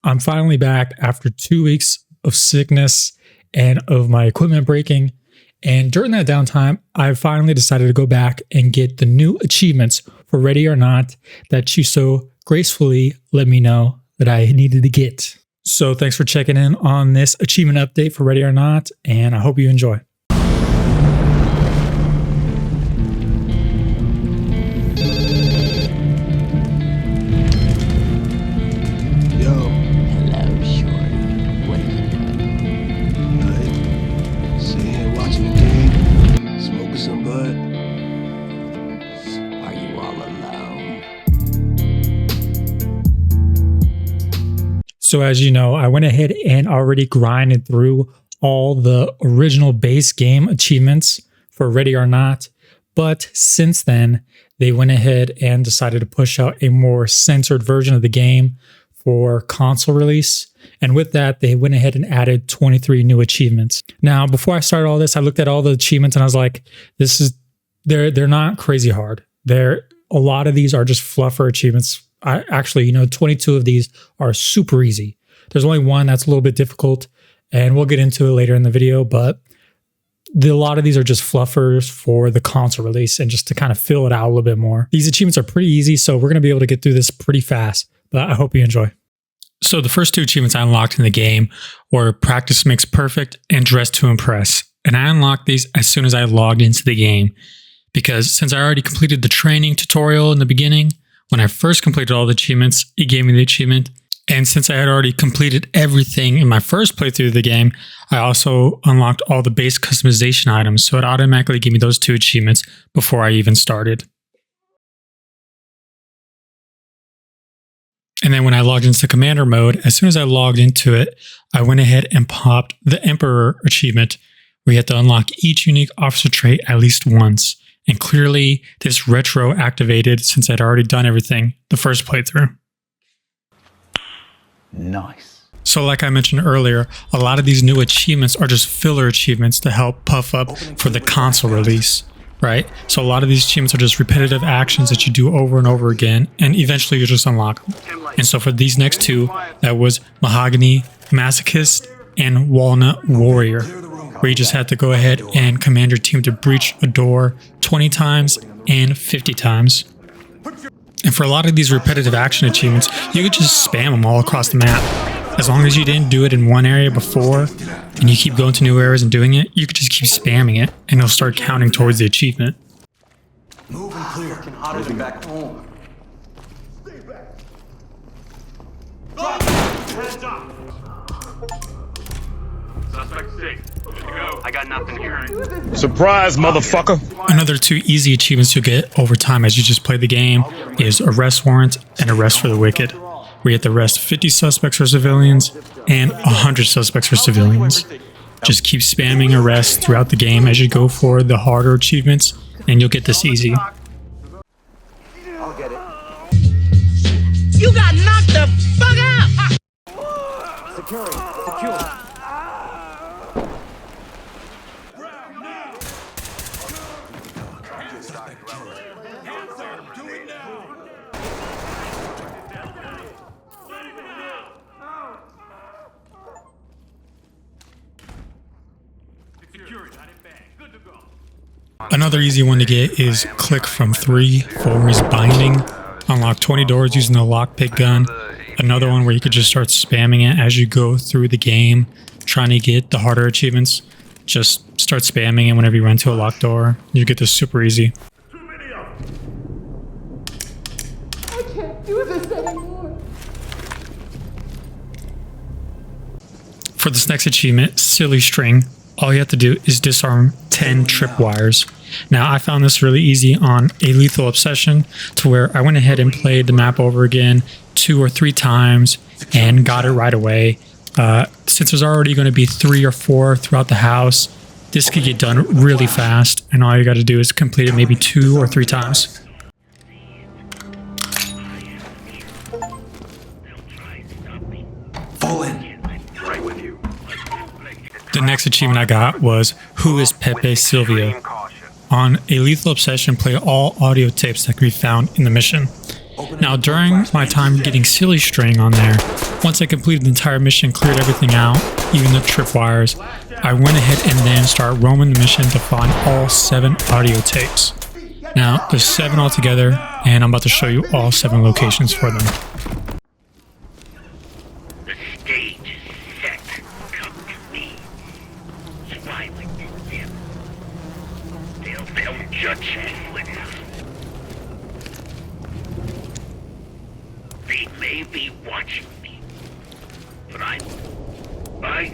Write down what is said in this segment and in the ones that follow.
I'm finally back after 2 weeks of sickness and of my equipment breaking. And during that downtime, I finally decided to go back and get the new achievements for Ready or Not that you so gracefully let me know that I needed to get. So thanks for checking in on this achievement update for Ready or Not, and I hope you enjoy. So as you know, I went ahead and already grinded through all the original base game achievements for Ready or Not. But since then, they went ahead and decided to push out a more censored version of the game for console release. And with that, they went ahead and added 23 new achievements. Now, before I started all this, I looked at all the achievements and I was like, they're not crazy hard. A lot of these are just fluffer achievements. 22 of these are super easy. There's only one that's a little bit difficult, and we'll get into it later in the video, but a lot of these are just fluffers for the console release and just to kind of fill it out a little bit more. These achievements are pretty easy, so we're going to be able to get through this pretty fast, but I hope you enjoy. So the first two achievements I unlocked in the game were Practice Makes Perfect and Dress to Impress. And I unlocked these as soon as I logged into the game, because since I already completed the training tutorial in the beginning, when I first completed all the achievements, it gave me the achievement. And since I had already completed everything in my first playthrough of the game, I also unlocked all the base customization items. So it automatically gave me those two achievements before I even started. And then when I logged into Commander mode, as soon as I logged into it, I went ahead and popped the Emperor achievement, where you have to unlock each unique officer trait at least once. And clearly, this retro activated since I'd already done everything the first playthrough. Nice. So like I mentioned earlier, a lot of these new achievements are just filler achievements to help puff up for the console release, right? So a lot of these achievements are just repetitive actions that you do over and over again, and eventually you just unlock them. And so for these next two, that was Mahogany Masochist and Walnut Warrior, where you just had to go ahead and command your team to breach a door 20 times and 50 times. And for a lot of these repetitive action achievements, you could just spam them all across the map. As long as you didn't do it in one area before, and you keep going to new areas and doing it, you could just keep spamming it, and it'll start counting towards the achievement. Move and clear. Hotter than back home. Stay back. Hands up. Suspect safe. I got nothing here. Surprise, motherfucker! Another two easy achievements you'll get over time as you just play the game is Arrest Warrant and Arrest for the Wicked, where you have to arrest 50 suspects for civilians and 100 suspects for civilians. Just keep spamming arrest throughout the game as you go for the harder achievements, and you'll get this easy. I'll get it. You got knocked the fuck out! Securing. Secure. Another easy one to get is Click from 3 Force Binding. Unlock 20 doors using the lockpick gun. Another one where you could just start spamming it as you go through the game, trying to get the harder achievements. Just start spamming it whenever you run to a locked door. You get this super easy. I can't do this anymore. For this next achievement, Silly String, all you have to do is disarm 10 tripwires. Now, I found this really easy on a Lethal Obsession, to where I went ahead and played the map over again 2 or 3 times and got it right away. Since there's already going to be 3 or 4 throughout the house, this could get done really fast, and all you got to do is complete it maybe 2 or 3 times. Fall in. Right with you. The next achievement I got was Who is Pepe Silvia? On a Lethal Obsession, play all audio tapes that can be found in the mission. Now, during my time getting silly string on there, once I completed the entire mission, cleared everything out, even the tripwires, I went ahead and then started roaming the mission to find all 7 audio tapes. Now, there's 7 altogether, and I'm about to show you all 7 locations for them. The stage is set. Come to me. Smiling at them. They'll judge me for this. They may be watching me, but I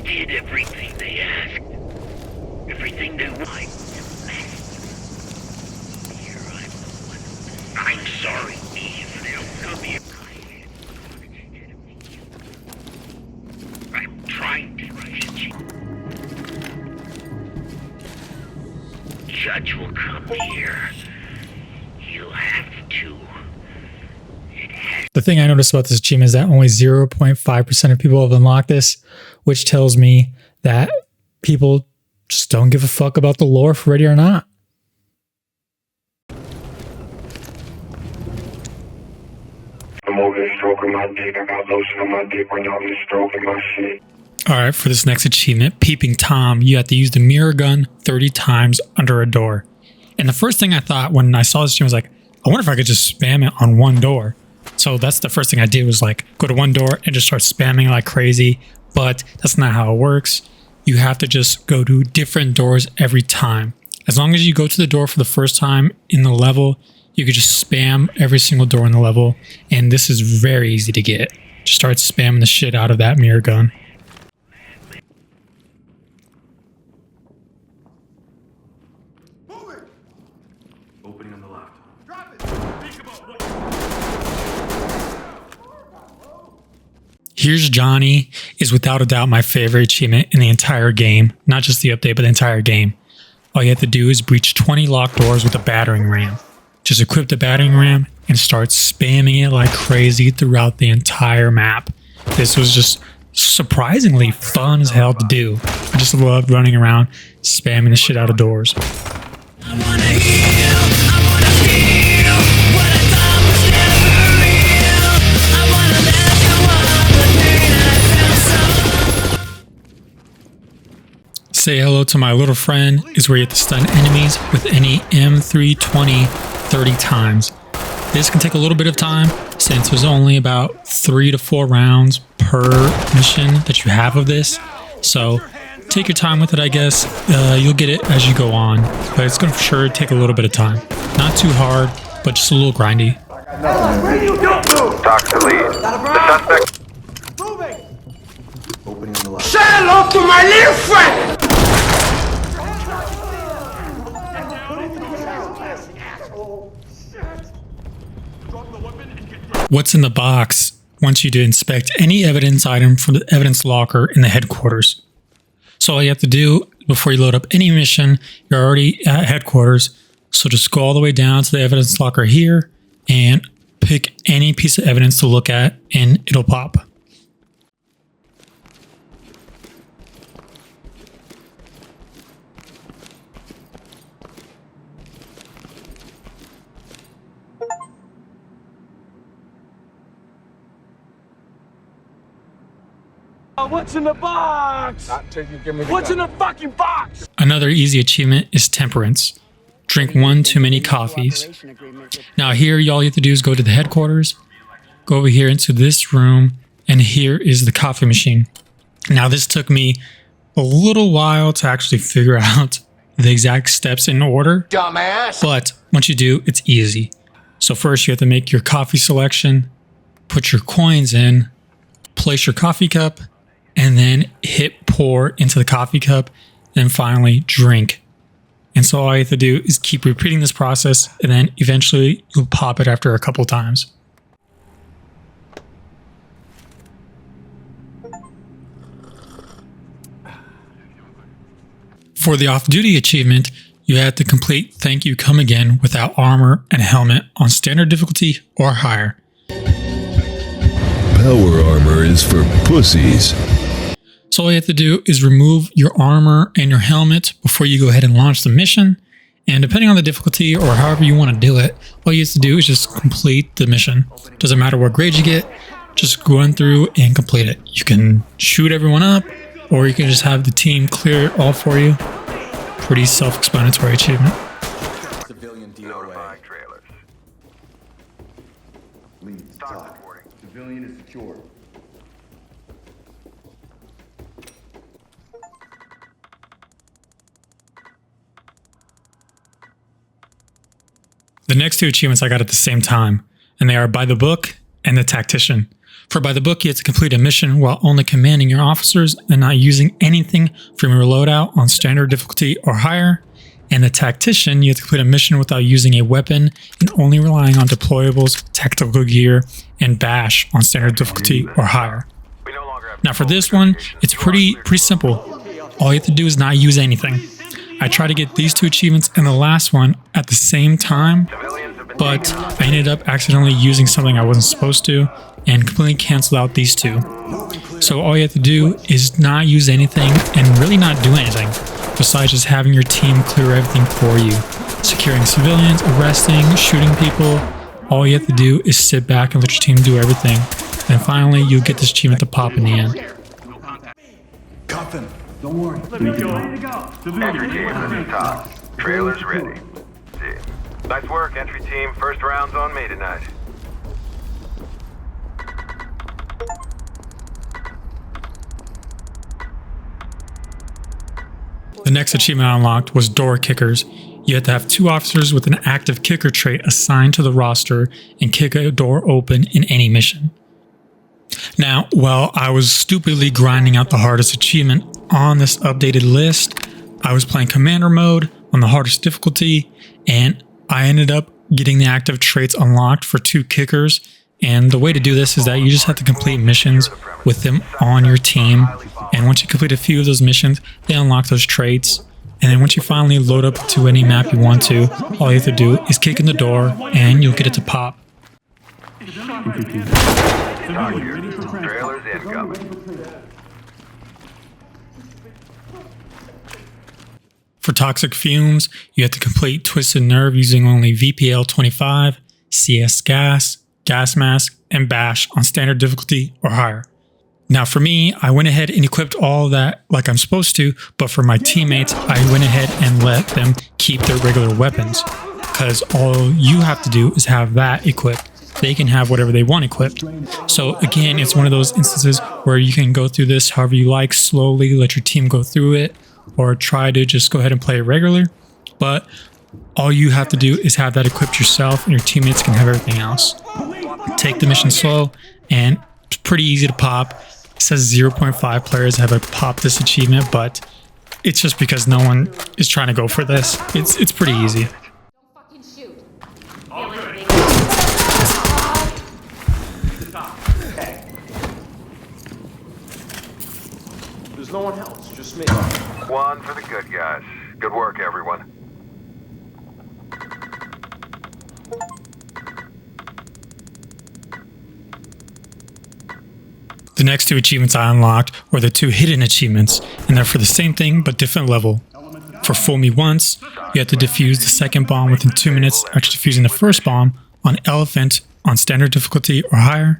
did everything they asked. Everything they wanted. Here I'm sorry, Eve. They'll come here. I'm trying to teach you. Judge will come here. You'll have to. The thing I noticed about this achievement is that only 0.5% of people have unlocked this, which tells me that people just don't give a fuck about the lore for Ready or Not. I'm over here stroking my dick. I got lotion on my dick when y'all be stroking my shit. Alright, for this next achievement, Peeping Tom, you have to use the mirror gun 30 times under a door. And the first thing I thought when I saw this achievement was like, I wonder if I could just spam it on one door. So that's the first thing I did was like go to one door and just start spamming like crazy. But that's not how it works. You have to just go to different doors every time. As long as you go to the door for the first time in the level, you could just spam every single door in the level. And this is very easy to get. Just start spamming the shit out of that mirror gun. Opening on the left. Here's Johnny is without a doubt my favorite achievement in the entire game. Not just the update, but the entire game. All you have to do is breach 20 locked doors with a battering ram. Just equip the battering ram and start spamming it like crazy throughout the entire map. This was just surprisingly fun as hell to do. I just loved running around spamming the shit out of doors. Say hello to my little friend is where you have to stun enemies with any M320 30 times. This can take a little bit of time since there's only about 3 to 4 rounds per mission that you have of this. So take your time with it, I guess. You'll get it as you go on, but it's going to for sure take a little bit of time. Not too hard, but just a little grindy. Talk to lead. The suspect. Opening on the left. Say hello to my little friend! What's in the box wants you to inspect any evidence item from the evidence locker in the headquarters. So all you have to do before you load up any mission, you're already at headquarters. So just go all the way down to the evidence locker here and pick any piece of evidence to look at and it'll pop. What's in the box? What's in the fucking box? Another easy achievement is temperance. Drink 1 too many coffees. Now here, all you have to do is go to the headquarters, go over here into this room, and here is the coffee machine. Now this took me a little while to actually figure out the exact steps in order. Dumbass. But once you do, it's easy. So first you have to make your coffee selection, put your coins in, place your coffee cup, and then hit pour into the coffee cup, and finally drink. And so all you have to do is keep repeating this process, and then eventually you'll pop it after a couple times. For the off-duty achievement, you have to complete Thank You Come Again without armor and helmet on standard difficulty or higher. Power armor is for pussies. So all you have to do is remove your armor and your helmet before you go ahead and launch the mission. And depending on the difficulty or however you want to do it, all you have to do is just complete the mission. Doesn't matter what grade you get, just go in through and complete it. You can shoot everyone up, or you can just have the team clear it all for you. Pretty self-explanatory achievement. Civilian DOA. Trailers. Leads, talk. Civilian is secured. The next two achievements I got at the same time, and they are By the Book and The Tactician. For By the Book, you have to complete a mission while only commanding your officers and not using anything from your loadout on standard difficulty or higher. And The Tactician, you have to complete a mission without using a weapon and only relying on deployables, tactical gear, and bash on standard difficulty or higher. Now for this one, it's pretty simple. All you have to do is not use anything. I tried to get these two achievements and the last one at the same time, but I ended up accidentally using something I wasn't supposed to and completely canceled out these two. So all you have to do is not use anything and really not do anything besides just having your team clear everything for you. Securing civilians, arresting, shooting people. All you have to do is sit back and let your team do everything. And finally, you'll get this achievement to pop in the end. Cuff him. Don't worry. Entry team, this is Tom. Trailers ready. See. Nice work, entry team. First round's on me tonight. The next achievement I unlocked was Door Kickers. You had to have 2 officers with an active kicker trait assigned to the roster and kick a door open in any mission. Now, while I was stupidly grinding out the hardest achievement on this updated list, I was playing Commander mode on the hardest difficulty, and I ended up getting the active traits unlocked for 2 kickers. And the way to do this is that you just have to complete missions with them on your team. And once you complete a few of those missions, they unlock those traits. And then once you finally load up to any map you want to, all you have to do is kick in the door and you'll get it to pop. Trailers incoming. For Toxic Fumes, you have to complete Twisted Nerve using only VPL 25, CS Gas, Gas Mask, and Bash on standard difficulty or higher. Now for me, I went ahead and equipped all that like I'm supposed to, but for my teammates, I went ahead and let them keep their regular weapons, because all you have to do is have that equipped. They can have whatever they want equipped. So again, it's one of those instances where you can go through this however you like, slowly let your team go through it, or try to just go ahead and play it regular. But all you have to do is have that equipped yourself, and your teammates can have everything else. Take the mission slow, and it's pretty easy to pop. It says 0.5 players have popped this achievement, but it's just because no one is trying to go for this. It's pretty easy. Fucking shoot. There's no one else, just me. One for the good guys. Good work, everyone. The next 2 achievements I unlocked were the 2 hidden achievements, and they're for the same thing but different level. For Fool Me Once, you have to defuse the second bomb within 2 minutes after defusing the first bomb on Elephant on standard difficulty or higher.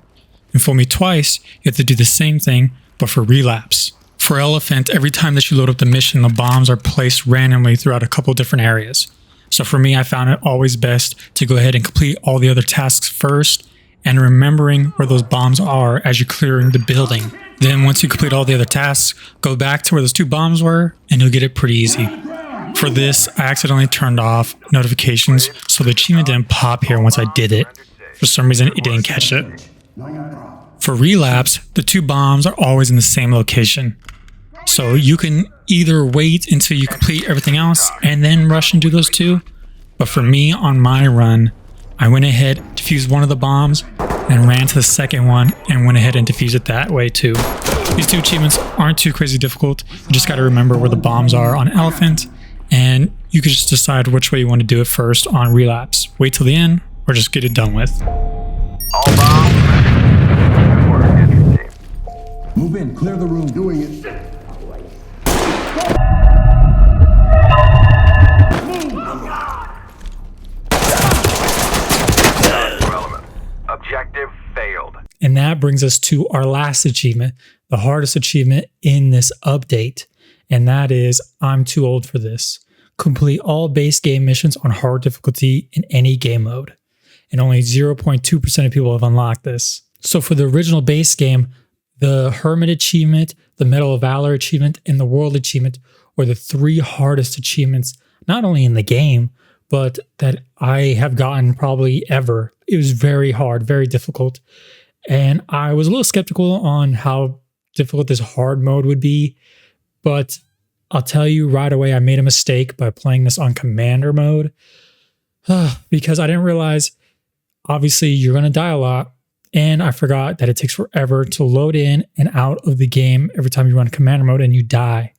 And Fool Me Twice, you have to do the same thing but for Relapse. For Elephant, every time that you load up the mission, the bombs are placed randomly throughout a couple different areas. So for me, I found it always best to go ahead and complete all the other tasks first, and remembering where those bombs are as you're clearing the building. Then once you complete all the other tasks, go back to where those 2 bombs were, and you'll get it pretty easy. For this, I accidentally turned off notifications, so the achievement didn't pop here once I did it. For some reason, it didn't catch it. For Relapse, the 2 bombs are always in the same location. So you can either wait until you complete everything else and then rush and do those 2. But for me, on my run, I went ahead, defused one of the bombs, and ran to the second one and went ahead and defused it that way too. These 2 achievements aren't too crazy difficult. You just got to remember where the bombs are on Elephant, and you can just decide which way you want to do it first on Relapse. Wait till the end, or just get it done with. All bombs. Good work, entry team. Move in, clear the room. Doing it. that brings us to our last achievement, the hardest achievement in this update. And that is, I'm too old for this. Complete all base game missions on hard difficulty in any game mode. And only 0.2% of people have unlocked this. So for the original base game, the Hermit achievement, the Medal of Valor achievement, and the World achievement were the 3 hardest achievements, not only in the game, but that I have gotten probably ever. It was very hard, very difficult. And I was a little skeptical on how difficult this hard mode would be. But I'll tell you right away, I made a mistake by playing this on Commander mode. Because I didn't realize, obviously, you're going to die a lot. And I forgot that it takes forever to load in and out of the game every time you run Commander mode and you die.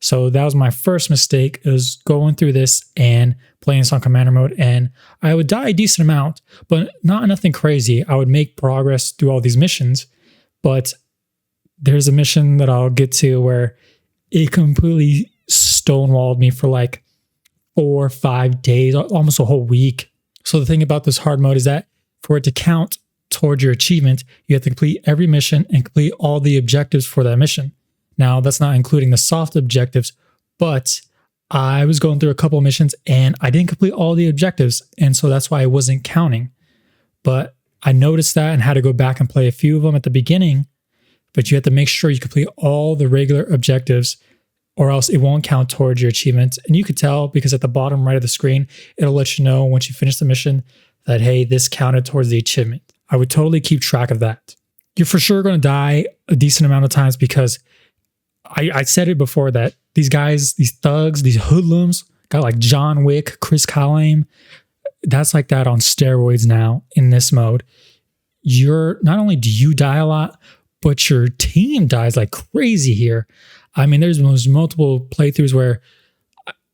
So that was my first mistake, is going through this and playing this on Commander mode. And I would die a decent amount, but not nothing crazy. I would make progress through all these missions. But there's a mission that I'll get to where it completely stonewalled me for like 4 or 5 days, almost a whole week. So the thing about this hard mode is that for it to count towards your achievement, you have to complete every mission and complete all the objectives for that mission. Now, that's not including the soft objectives, but I was going through a couple of missions and I didn't complete all the objectives, and so that's why I wasn't counting. But I noticed that and had to go back and play a few of them at the beginning, but you have to make sure you complete all the regular objectives or else it won't count towards your achievement. And you could tell because at the bottom right of the screen, it'll let you know once you finish the mission that, hey, this counted towards the achievement. I would totally keep track of that. You're for sure going to die a decent amount of times because I said it before that these guys, these thugs, these hoodlums, got like John Wick, Chris Callame. That's like that on steroids now in this mode. Not only do you die a lot, but your team dies like crazy here. I mean, there's multiple playthroughs where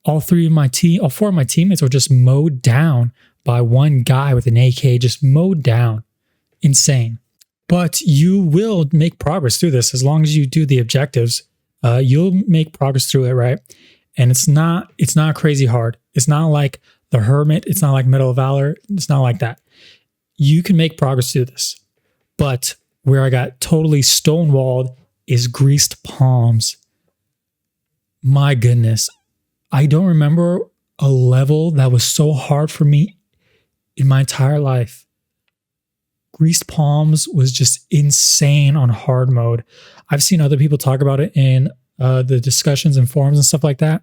all 4 of my teammates were just mowed down by one guy with an AK, just mowed down. Insane. But you will make progress through this as long as you do the objectives. You'll make progress through it, right? And it's not crazy hard. It's not like the Hermit. It's not like Medal of Valor. It's not like that. You can make progress through this. But where I got totally stonewalled is Greased Palms. My goodness. I don't remember a level that was so hard for me in my entire life. Greased Palms was just insane on hard mode. I've seen other people talk about it in the discussions and forums and stuff like that.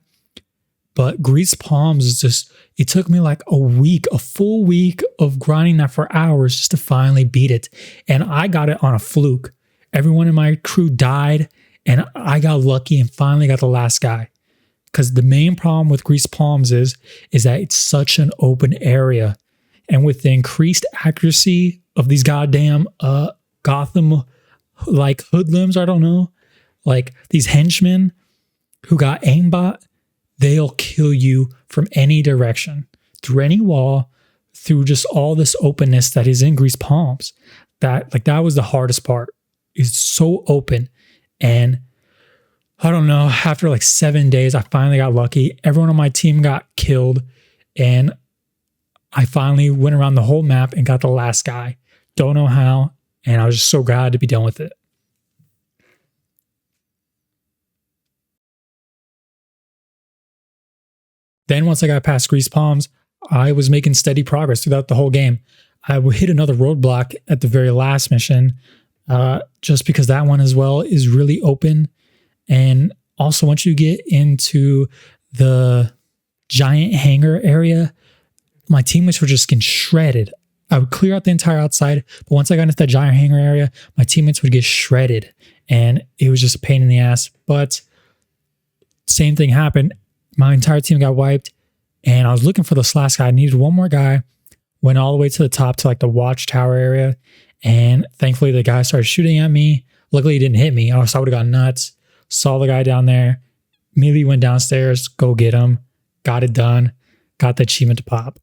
But Greased Palms is just, it took me like a full week of grinding that for hours just to finally beat it. And I got it on a fluke. Everyone in my crew died and I got lucky and finally got the last guy. Because the main problem with Greased Palms is that it's such an open area. And with the increased accuracy of these goddamn Gotham like hoodlums, I don't know, like these henchmen who got aimbot, they'll kill you from any direction, through any wall, through just all this openness that is in Greased Palms. That was the hardest part. It's so open. And I don't know, after like 7 days, I finally got lucky. Everyone on my team got killed. And I finally went around the whole map and got the last guy. Don't know how. And I was just so glad to be done with it. Then once I got past Greased Palms, I was making steady progress throughout the whole game. I would hit another roadblock at the very last mission, just because that one as well is really open. And also once you get into the giant hangar area, my teammates were just getting shredded. I would clear out the entire outside, but once I got into that giant hangar area, my teammates would get shredded. And it was just a pain in the ass. But same thing happened. My entire team got wiped, and I was looking for this last guy. I needed one more guy. Went all the way to the top to like the watchtower area, and thankfully the guy started shooting at me. Luckily he didn't hit me, else I would have gone nuts. Saw the guy down there, immediately went downstairs, go get him, got it done, got the achievement to pop.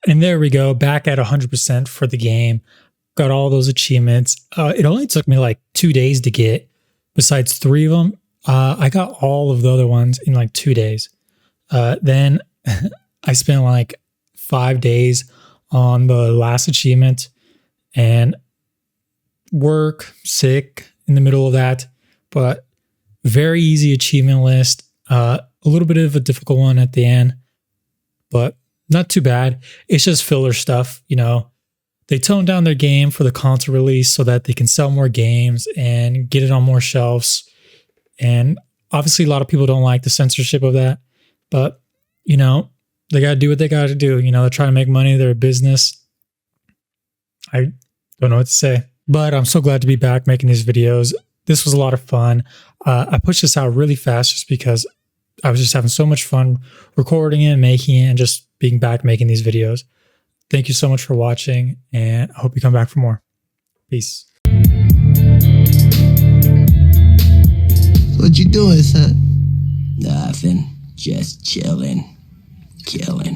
And there we go, back at 100% for the game. Got all those achievements. It only took me like 2 days to get. Besides 3 of them, I got all of the other ones in like 2 days. Then I spent like 5 days on the last achievement and work, sick in the middle of that, but very easy achievement list. A little bit of a difficult one at the end, but not too bad. It's just filler stuff, you know. They toned down their game for the console release so that they can sell more games and get it on more shelves. And obviously, a lot of people don't like the censorship of that, but you know, they got to do what they got to do. You know, they're trying to make money. They're a business. I don't know what to say, but I'm so glad to be back making these videos. This was a lot of fun. I pushed this out really fast just because I was just having so much fun recording it, making it, and just being back making these videos. Thank you so much for watching, and I hope you come back for more. Peace. What you doing, son? Nothing. Just chilling. Killing.